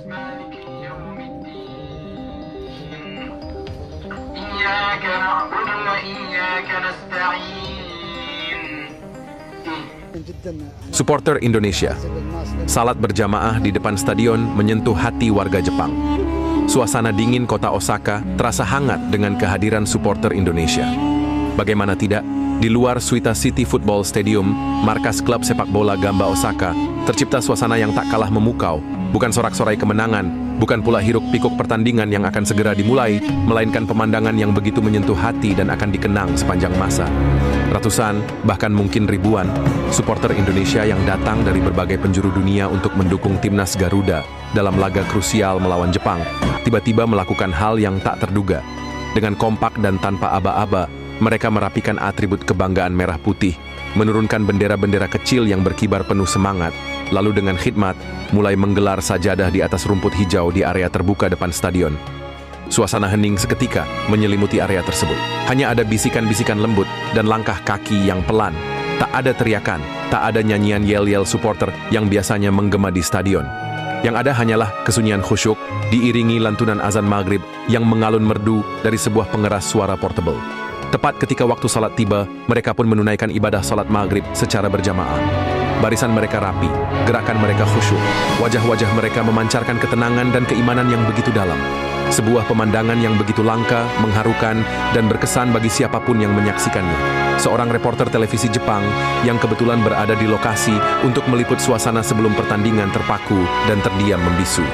مالك يوم الدين إياك نعبد وإياك نستعين Supporter Indonesia. Salat berjamaah di depan stadion menyentuh hati warga Jepang. Suasana dingin kota Osaka terasa hangat dengan kehadiran supporter Indonesia. Bagaimana tidak, di luar Suita City Football Stadium, markas klub sepak bola Gamba Osaka, tercipta suasana yang tak kalah memukau. Bukan sorak-sorai kemenangan, bukan pula hiruk-pikuk pertandingan yang akan segera dimulai, melainkan pemandangan yang begitu menyentuh hati dan akan dikenang sepanjang masa. Ratusan, bahkan mungkin ribuan, supporter Indonesia yang datang dari berbagai penjuru dunia untuk mendukung timnas Garuda dalam laga krusial melawan Jepang, tiba-tiba melakukan hal yang tak terduga. Dengan kompak dan tanpa aba-aba, mereka merapikan atribut kebanggaan merah putih, menurunkan bendera-bendera kecil yang berkibar penuh semangat, lalu dengan khidmat, mulai menggelar sajadah di atas rumput hijau di area terbuka depan stadion. Suasana hening seketika menyelimuti area tersebut. Hanya ada bisikan-bisikan lembut dan langkah kaki yang pelan. Tak ada teriakan, tak ada nyanyian yel-yel supporter yang biasanya menggema di stadion. Yang ada hanyalah kesunyian khusyuk, diiringi lantunan azan maghrib yang mengalun merdu dari sebuah pengeras suara portable. Tepat ketika waktu salat tiba, mereka pun menunaikan ibadah salat maghrib secara berjamaah. Barisan mereka rapi, gerakan mereka khusyuk, wajah-wajah mereka memancarkan ketenangan dan keimanan yang begitu dalam. Sebuah pemandangan yang begitu langka, mengharukan, dan berkesan bagi siapapun yang menyaksikannya. Seorang reporter televisi Jepang yang kebetulan berada di lokasi untuk meliput suasana sebelum pertandingan terpaku dan terdiam membisu.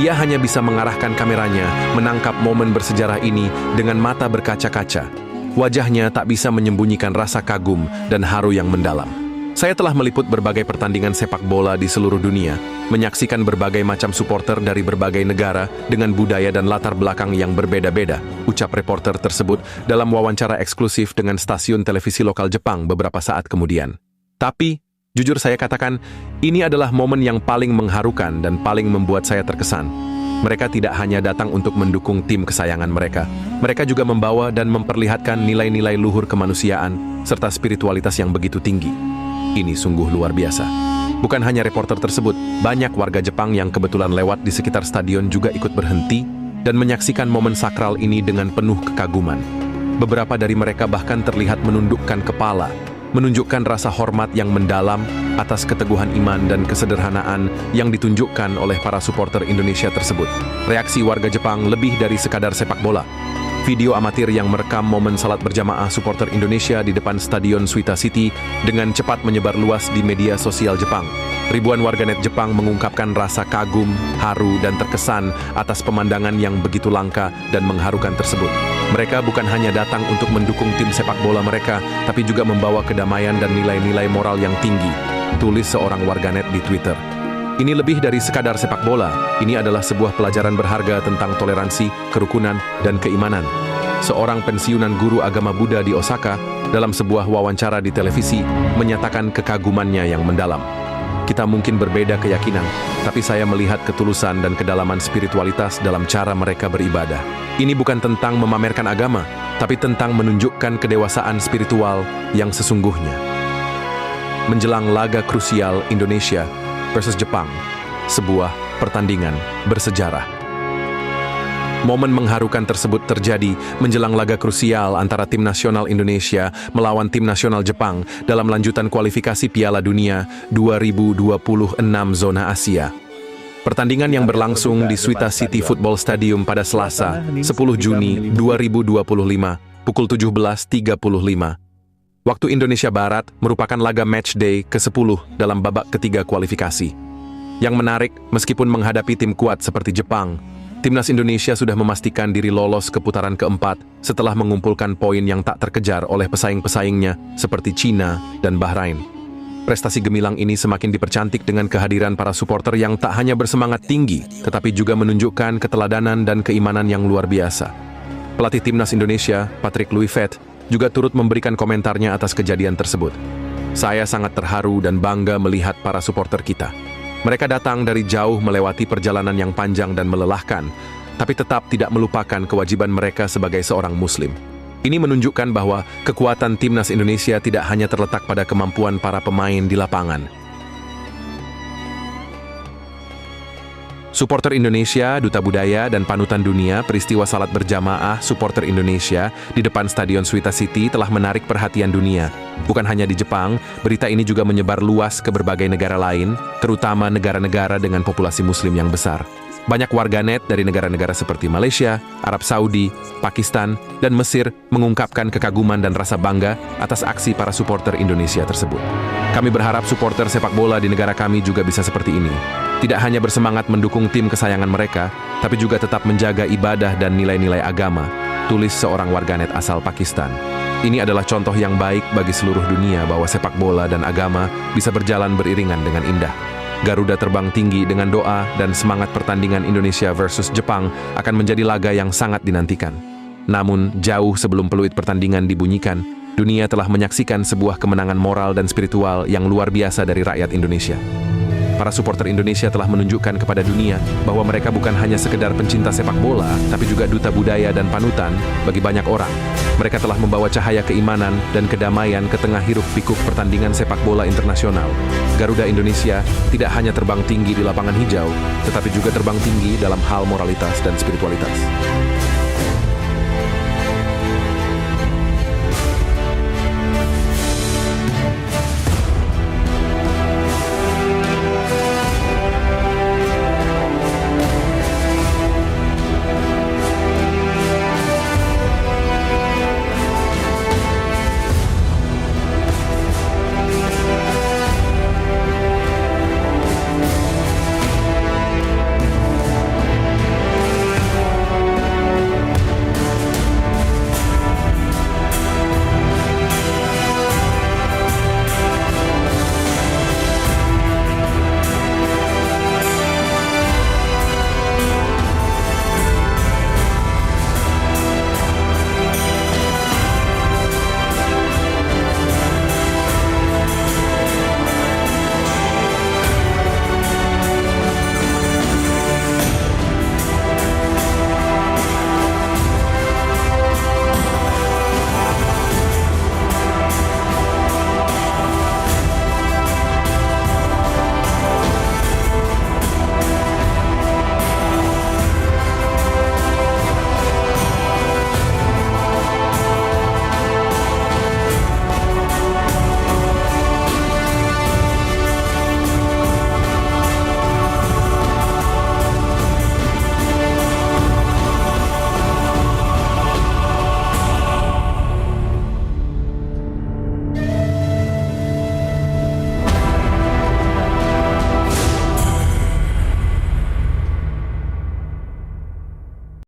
Ia hanya bisa mengarahkan kameranya, menangkap momen bersejarah ini dengan mata berkaca-kaca. Wajahnya tak bisa menyembunyikan rasa kagum dan haru yang mendalam. Saya telah meliput berbagai pertandingan sepak bola di seluruh dunia, menyaksikan berbagai macam supporter dari berbagai negara dengan budaya dan latar belakang yang berbeda-beda, ucap reporter tersebut dalam wawancara eksklusif dengan stasiun televisi lokal Jepang beberapa saat kemudian. Tapi, jujur saya katakan, ini adalah momen yang paling mengharukan dan paling membuat saya terkesan. Mereka tidak hanya datang untuk mendukung tim kesayangan mereka, mereka juga membawa dan memperlihatkan nilai-nilai luhur kemanusiaan serta spiritualitas yang begitu tinggi. Ini sungguh luar biasa. Bukan hanya reporter tersebut, banyak warga Jepang yang kebetulan lewat di sekitar stadion juga ikut berhenti dan menyaksikan momen sakral ini dengan penuh kekaguman. Beberapa dari mereka bahkan terlihat menundukkan kepala, menunjukkan rasa hormat yang mendalam atas keteguhan iman dan kesederhanaan yang ditunjukkan oleh para supporter Indonesia tersebut. Reaksi warga Jepang lebih dari sekadar sepak bola. Video amatir yang merekam momen salat berjamaah supporter Indonesia di depan Stadion Suita City dengan cepat menyebar luas di media sosial Jepang. Ribuan warganet Jepang mengungkapkan rasa kagum, haru, dan terkesan atas pemandangan yang begitu langka dan mengharukan tersebut. Mereka bukan hanya datang untuk mendukung tim sepak bola mereka, tapi juga membawa kedamaian dan nilai-nilai moral yang tinggi, tulis seorang warganet di Twitter. Ini lebih dari sekadar sepak bola, ini adalah sebuah pelajaran berharga tentang toleransi, kerukunan, dan keimanan. Seorang pensiunan guru agama Buddha di Osaka, dalam sebuah wawancara di televisi, menyatakan kekagumannya yang mendalam. Kita mungkin berbeda keyakinan, tapi saya melihat ketulusan dan kedalaman spiritualitas dalam cara mereka beribadah. Ini bukan tentang memamerkan agama, tapi tentang menunjukkan kedewasaan spiritual yang sesungguhnya. Menjelang laga krusial Indonesia versus Jepang, sebuah pertandingan bersejarah. Momen mengharukan tersebut terjadi menjelang laga krusial antara tim nasional Indonesia melawan tim nasional Jepang dalam lanjutan kualifikasi Piala Dunia 2026 zona Asia. Pertandingan yang berlangsung di Suita City Football Stadium pada Selasa, 10 Juni 2025, pukul 17.35. Waktu Indonesia Barat merupakan laga matchday ke-10 dalam babak ketiga kualifikasi. Yang menarik, meskipun menghadapi tim kuat seperti Jepang, timnas Indonesia sudah memastikan diri lolos ke putaran keempat setelah mengumpulkan poin yang tak terkejar oleh pesaing-pesaingnya seperti China dan Bahrain. Prestasi gemilang ini semakin dipercantik dengan kehadiran para supporter yang tak hanya bersemangat tinggi, tetapi juga menunjukkan keteladanan dan keimanan yang luar biasa. Pelatih timnas Indonesia, Patrick Kluivert, juga turut memberikan komentarnya atas kejadian tersebut. Saya sangat terharu dan bangga melihat para supporter kita. Mereka datang dari jauh melewati perjalanan yang panjang dan melelahkan, tapi tetap tidak melupakan kewajiban mereka sebagai seorang Muslim. Ini menunjukkan bahwa kekuatan timnas Indonesia tidak hanya terletak pada kemampuan para pemain di lapangan. Supporter Indonesia, duta budaya, dan panutan dunia, peristiwa salat berjamaah supporter Indonesia di depan Stadion Suita City telah menarik perhatian dunia. Bukan hanya di Jepang, berita ini juga menyebar luas ke berbagai negara lain, terutama negara-negara dengan populasi muslim yang besar. Banyak warganet dari negara-negara seperti Malaysia, Arab Saudi, Pakistan, dan Mesir mengungkapkan kekaguman dan rasa bangga atas aksi para supporter Indonesia tersebut. Kami berharap supporter sepak bola di negara kami juga bisa seperti ini. Tidak hanya bersemangat mendukung tim kesayangan mereka, tapi juga tetap menjaga ibadah dan nilai-nilai agama, tulis seorang warganet asal Pakistan. Ini adalah contoh yang baik bagi seluruh dunia bahwa sepak bola dan agama bisa berjalan beriringan dengan indah. Garuda terbang tinggi dengan doa dan semangat pertandingan Indonesia versus Jepang akan menjadi laga yang sangat dinantikan. Namun, jauh sebelum peluit pertandingan dibunyikan, dunia telah menyaksikan sebuah kemenangan moral dan spiritual yang luar biasa dari rakyat Indonesia. Para supporter Indonesia telah menunjukkan kepada dunia bahwa mereka bukan hanya sekedar pencinta sepak bola, tapi juga duta budaya dan panutan bagi banyak orang. Mereka telah membawa cahaya keimanan dan kedamaian ke tengah hiruk-pikuk pertandingan sepak bola internasional. Garuda Indonesia tidak hanya terbang tinggi di lapangan hijau, tetapi juga terbang tinggi dalam hal moralitas dan spiritualitas.